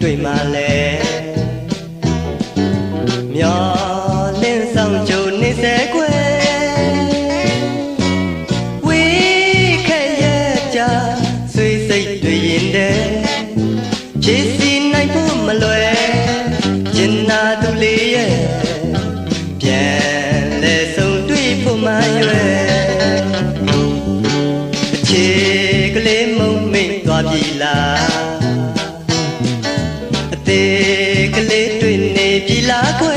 တွေ့မှလဲမျောလင်းဆောင်ကြိုနေစေကွယ်ဝေးခဲ့ရဲ့ကြဆွေးစိတ်တွေရင်တဲ့ဖြည့်စီနိုင်ဖို့မလွယ်ရင်နာသူလေးရဲ့ပြန်လဲဆုံးတွေ့ဖို့မှရွယ်အခြေကလေးမုံမိတ်သွားပြီလားအသေးကလေးတွေ့နေပြီလားခွဲ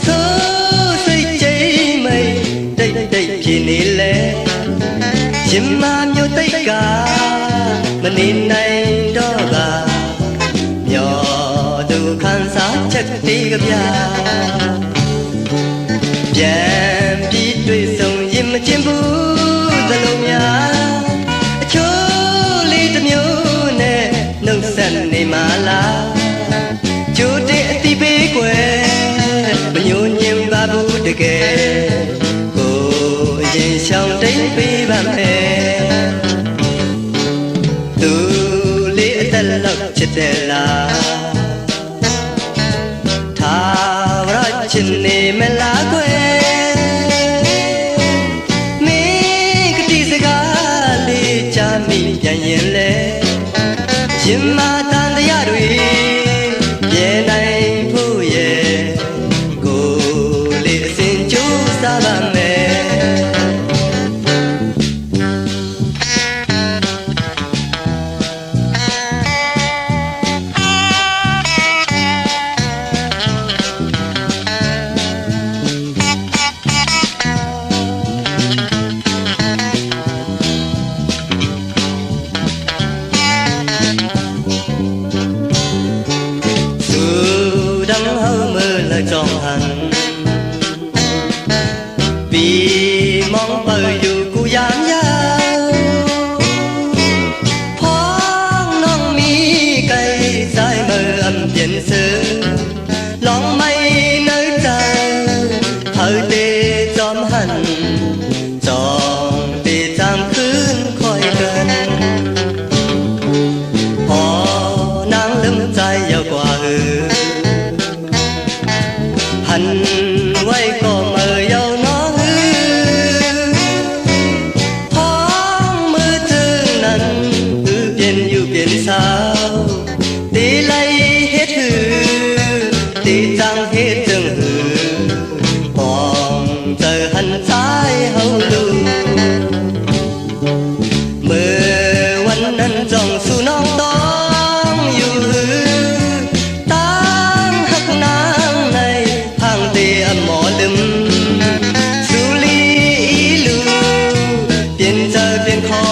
ဆိုးစိတ်ကြိမ်မိတ်တိတ်တိတ်ဖြစ်နေလေရင်မမျိုးတိတ်ကမနေနိုင်တော့ကမျောသူခံစားချက်တေးကဗျာပြန်ပြီးတွေ့ဆုံရင်မချင်းဘူးသလုံးများအချိုးလေးတစ်မျိုးနဲ့နှုတ်ဆက်နေမှလားကြိုတဲ့အတိပေးကွယ်မညိုညင်ပါဘူးတကယ်ကိုအရင်ရှောင်တိတ်ပေးပါမယ်သူလေးအသက်လောက်ချစ်တယ်လားသာဝရချစ်နေမလားကွယ်မင်းကတိစကားလေးချမိပြန်ရင်လေရင်မတန်တရားတွေပြေနိုင်ဖို့ရဲ့ကိုလေးအစဉ်ကြိုးစားပါမယ်trong hành vì mong bờ dù cô dám nhau thoáng non mi cây dài mơ âm dần sơ lòng mây nơi trời thời tê gióm hành tròn tê trang khướn khói cơn họ nắng lưng trái vào quả hành quay có mờ dâu nó hư thoáng mưa thương nắng cứ biển dù biển sao tí lấy hết hư tí trăng hết rừng hư còn giờ hành trái hậu lưu mưa quanh nâng dòng su non tóm dù hư mỏ lưng su ly lu tiền giờ tiền khó